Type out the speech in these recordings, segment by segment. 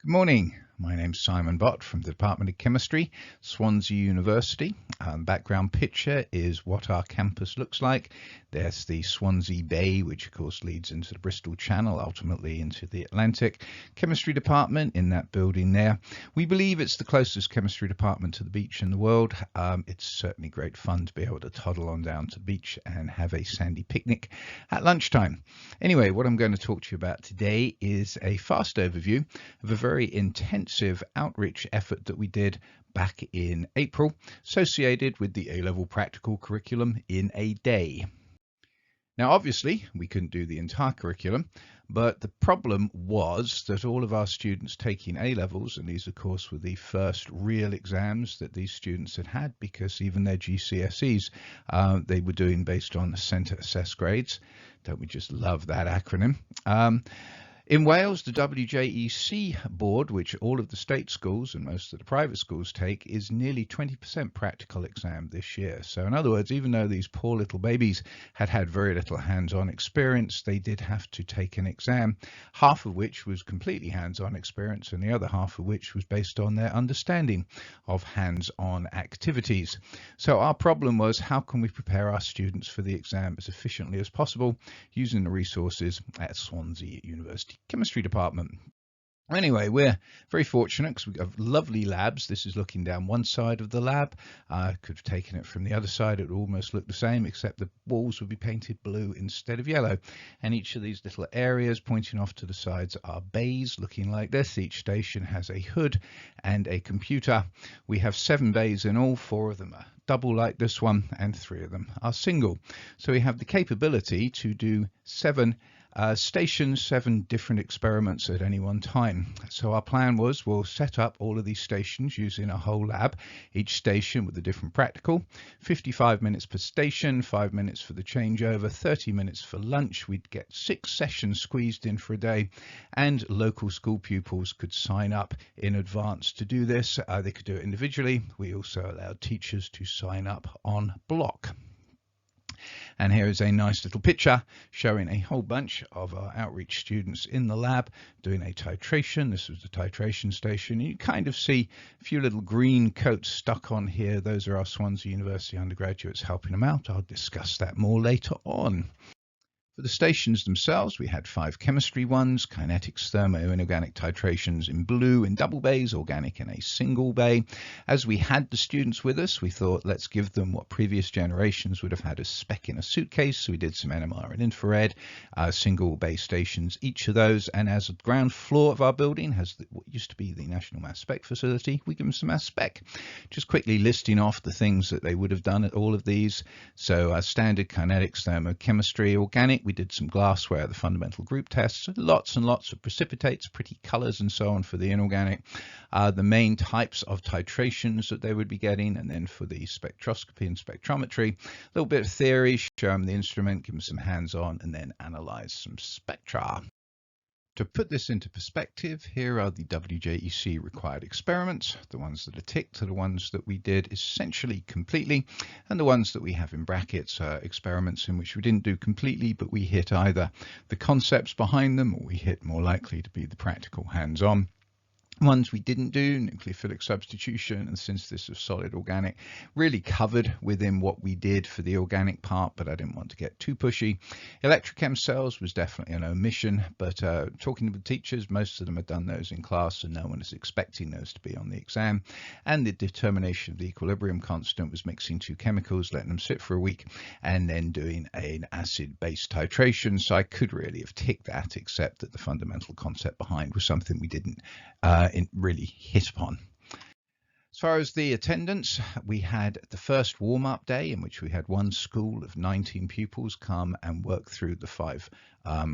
Good morning. My name's Simon Bott from the Department of Chemistry, Swansea University. Background picture is what our campus looks like. There's the Swansea Bay, which of course leads into the Bristol Channel, ultimately into the Atlantic. Chemistry department in that building there. We believe it's the closest chemistry department to the beach in the world. It's certainly great fun to be able to toddle on down to the beach and have a sandy picnic at lunchtime. Anyway, what I'm going to talk to you about today is a fast overview of a very intensive outreach effort that we did back in April, associated with the A-level practical curriculum in a day. Now, obviously, we couldn't do the entire curriculum, but the problem was that all of our students taking A-levels, and these, of course, were the first real exams that these students had because even their GCSEs, they were doing based on centre assessed grades. Don't we just love that acronym? In Wales, the WJEC board, which all of the state schools and most of the private schools take, is nearly 20% practical exam this year. So in other words, even though these poor little babies had very little hands-on experience, they did have to take an exam, half of which was completely hands-on experience and the other half of which was based on their understanding of hands-on activities. So our problem was, how can we prepare our students for the exam as efficiently as possible using the resources at Swansea University Chemistry department? Anyway, we're very fortunate because we have lovely labs. This is looking down one side of the lab. I could have taken it from the other side. It would almost look the same, except the walls would be painted blue instead of yellow. And each of these little areas pointing off to the sides are bays looking like this. Each station has a hood and a computer. We have 7 bays in all. 4 of them are double like this one, and 3 of them are single. So we have the capability to do 7 stations, 7 different experiments at any one time. So our plan was, we'll set up all of these stations using a whole lab, each station with a different practical, 55 minutes per station, 5 minutes for the changeover, 30 minutes for lunch. We'd get 6 sessions squeezed in for a day, and local school pupils could sign up in advance to do this. They could do it individually. We also allowed teachers to sign up on block. And here is a nice little picture showing a whole bunch of our outreach students in the lab doing a titration. This was the titration station. You kind of see a few little green coats stuck on here. Those are our Swansea University undergraduates helping them out. I'll discuss that more later on. For the stations themselves, we had 5 chemistry ones, kinetics, thermo, inorganic titrations in blue in double bays, organic in a single bay. As we had the students with us, we thought, let's give them what previous generations would have had, a spec in a suitcase. So we did some NMR and infrared, single bay stations, each of those. And as the ground floor of our building has what used to be the National Mass Spec facility, we give them some mass spec. Just quickly listing off the things that they would have done at all of these. So standard kinetics, thermochemistry, organic. We did some glassware, the fundamental group tests, lots and lots of precipitates, pretty colors and so on for the inorganic, the main types of titrations that they would be getting, and then for the spectroscopy and spectrometry, a little bit of theory, show them the instrument, give them some hands-on, and then analyze some spectra. To put this into perspective, here are the WJEC required experiments. The ones that are ticked are the ones that we did essentially completely, and the ones that we have in brackets are experiments in which we didn't do completely, but we hit either the concepts behind them, or we hit, more likely to be, the practical hands-on. Ones we didn't do, nucleophilic substitution and synthesis of solid organic, really covered within what we did for the organic part, but I didn't want to get too pushy. Electrochem cells was definitely an omission, but talking to the teachers, most of them had done those in class, and no one is expecting those to be on the exam. And the determination of the equilibrium constant was mixing 2 chemicals, letting them sit for a week, and then doing an acid-base titration. So I could really have ticked that, except that the fundamental concept behind was something we didn't really hit upon. As far as the attendance, we had the first warm-up day in which we had one school of 19 pupils come and work through the 5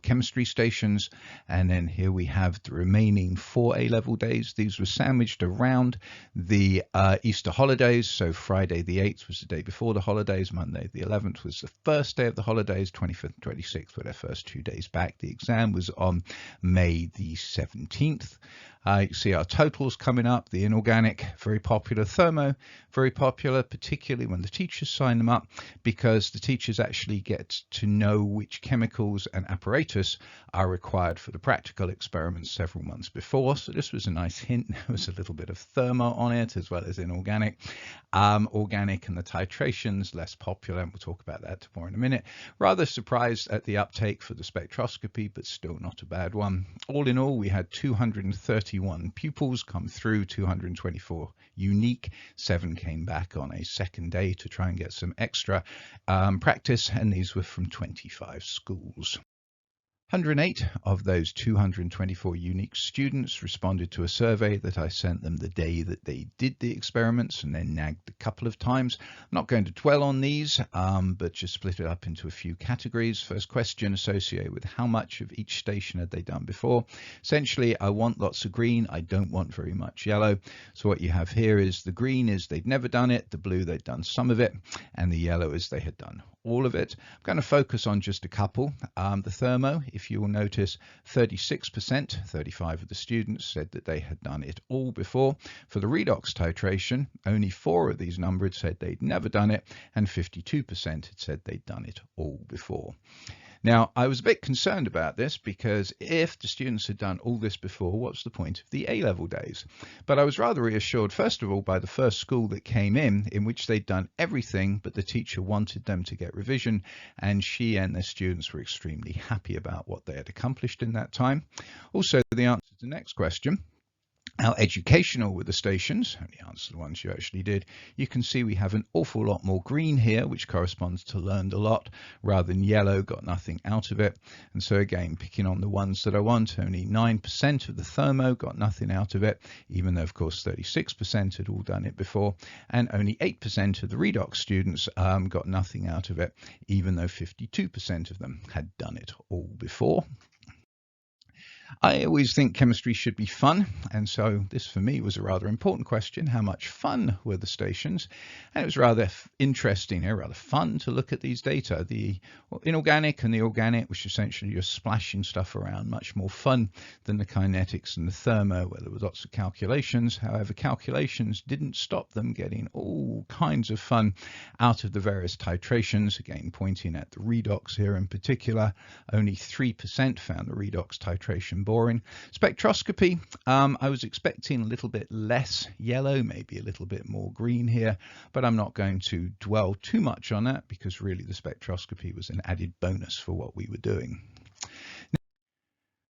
chemistry stations, and then here we have the remaining 4 A-level days. These were sandwiched around the Easter holidays. So Friday the 8th was the day before the holidays, Monday the 11th was the first day of the holidays, 25th and 26th were their first 2 days back. The exam was on May the 17th. You see our totals coming up, the inorganic, very popular, thermo, very popular, particularly when the teachers sign them up, because the teachers actually get to know which chemicals and apparatus are required for the practical experiments several months before. So this was a nice hint. There was a little bit of thermo on it as well as inorganic. Organic and the titrations, less popular, and we'll talk about that more in a minute. Rather surprised at the uptake for the spectroscopy, but still not a bad one. All in all, we had 231 pupils come through, 224 unique, 7 came back on a second day to try and get some extra practice, and these were from 25 schools. 108 of those 224 unique students responded to a survey that I sent them the day that they did the experiments, and then nagged a couple of times. I'm not going to dwell on these, but just split it up into a few categories. First question associated with how much of each station had they done before. Essentially, I want lots of green. I don't want very much yellow. So what you have here is the green is they'd never done it, the blue they'd done some of it, and the yellow is they had done all of it. I'm going to focus on just a couple. The thermo, if you will notice, 36%, 35 of the students said that they had done it all before. For the redox titration, only 4 of these numbered said they'd never done it, and 52% had said they'd done it all before. Now, I was a bit concerned about this because if the students had done all this before, what's the point of the A-level days? But I was rather reassured, first of all, by the first school that came in which they'd done everything, but the teacher wanted them to get revision, and she and their students were extremely happy about what they had accomplished in that time. Also, the answer to the next question, how educational were the stations? Only answer the ones you actually did. You can see we have an awful lot more green here, which corresponds to learned a lot, rather than yellow, got nothing out of it. And so again, picking on the ones that I want, only 9% of the thermo got nothing out of it, even though of course 36% had all done it before, and only 8% of the redox students got nothing out of it, even though 52% of them had done it all before. I always think chemistry should be fun, and so this for me was a rather important question. How much fun were the stations? And it was rather interesting, rather fun to look at these data. The inorganic and the organic, which essentially just splashing stuff around, much more fun than the kinetics and the thermo, where there were lots of calculations. However, calculations didn't stop them getting all kinds of fun out of the various titrations. Again, pointing at the redox here in particular, only 3% found the redox titration boring. Spectroscopy, I was expecting a little bit less yellow, maybe a little bit more green here, but I'm not going to dwell too much on that because really the spectroscopy was an added bonus for what we were doing.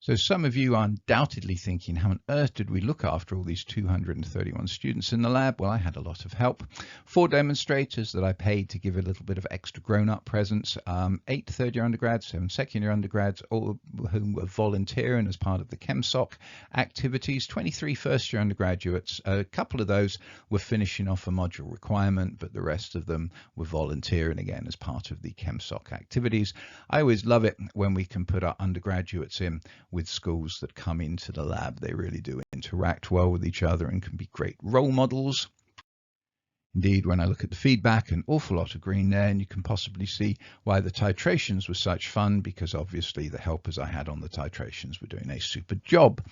So some of you are undoubtedly thinking, how on earth did we look after all these 231 students in the lab? Well, I had a lot of help. 4 demonstrators that I paid to give a little bit of extra grown-up presence, 8 third-year undergrads, 7 second-year undergrads, all of whom were volunteering as part of the ChemSoc activities, 23 first-year undergraduates. A couple of those were finishing off a module requirement, but the rest of them were volunteering again as part of the ChemSoc activities. I always love it when we can put our undergraduates in with schools that come into the lab. They really do interact well with each other and can be great role models. Indeed, when I look at the feedback, an awful lot of green there, and you can possibly see why the titrations were such fun, because obviously the helpers I had on the titrations were doing a super job.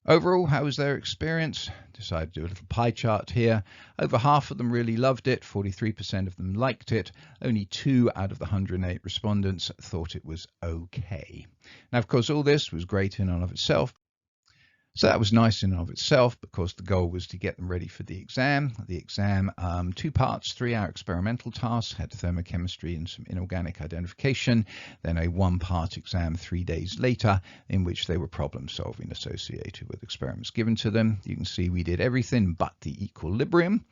Overall, how was their experience? Decided to do a little pie chart here. Over half of them really loved it. 43% of them liked it. Only 2 out of the 108 respondents thought it was okay. Now, of course, all this was great in and of itself. So that was nice in and of itself, because the goal was to get them ready for the exam. The exam, 2 parts, 3-hour experimental tasks, had thermochemistry and some inorganic identification, then a 1-part exam 3 days later, in which they were problem solving associated with experiments given to them. You can see we did everything but the equilibrium.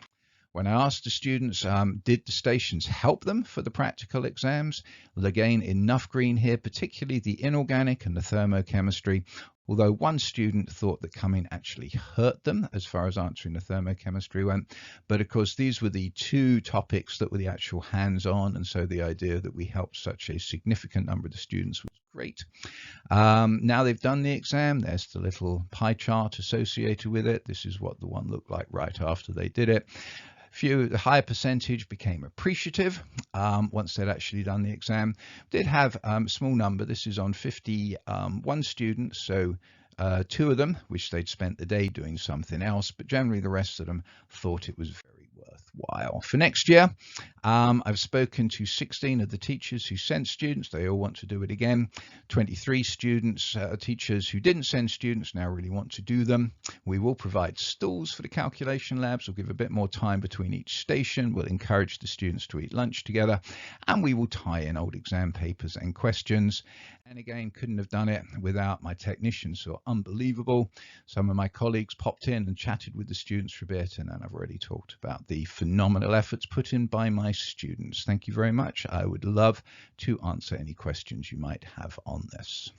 When I asked the students, did the stations help them for the practical exams? Well, again, enough green here, particularly the inorganic and the thermochemistry, although one student thought that coming actually hurt them as far as answering the thermochemistry went. But of course, these were the 2 topics that were the actual hands-on, and so the idea that we helped such a significant number of the students was great. Now they've done the exam, there's the little pie chart associated with it. This is what the one looked like right after they did it. The higher percentage became appreciative once they'd actually done the exam. Did have a small number. This is on 51 students, so 2 of them wished they'd spent the day doing something else, but generally the rest of them thought it was very worthwhile. For next year, I've spoken to 16 of the teachers who sent students. They all want to do it again. 23 teachers who didn't send students now really want to do them. We will provide stalls for the calculation labs. We'll give a bit more time between each station. We'll encourage the students to eat lunch together, and we will tie in old exam papers and questions. And again, couldn't have done it without my technicians, who are unbelievable. Some of my colleagues popped in and chatted with the students for a bit, and then I've already talked about the phenomenal efforts put in by my students. Thank you very much. I would love to answer any questions you might have on this.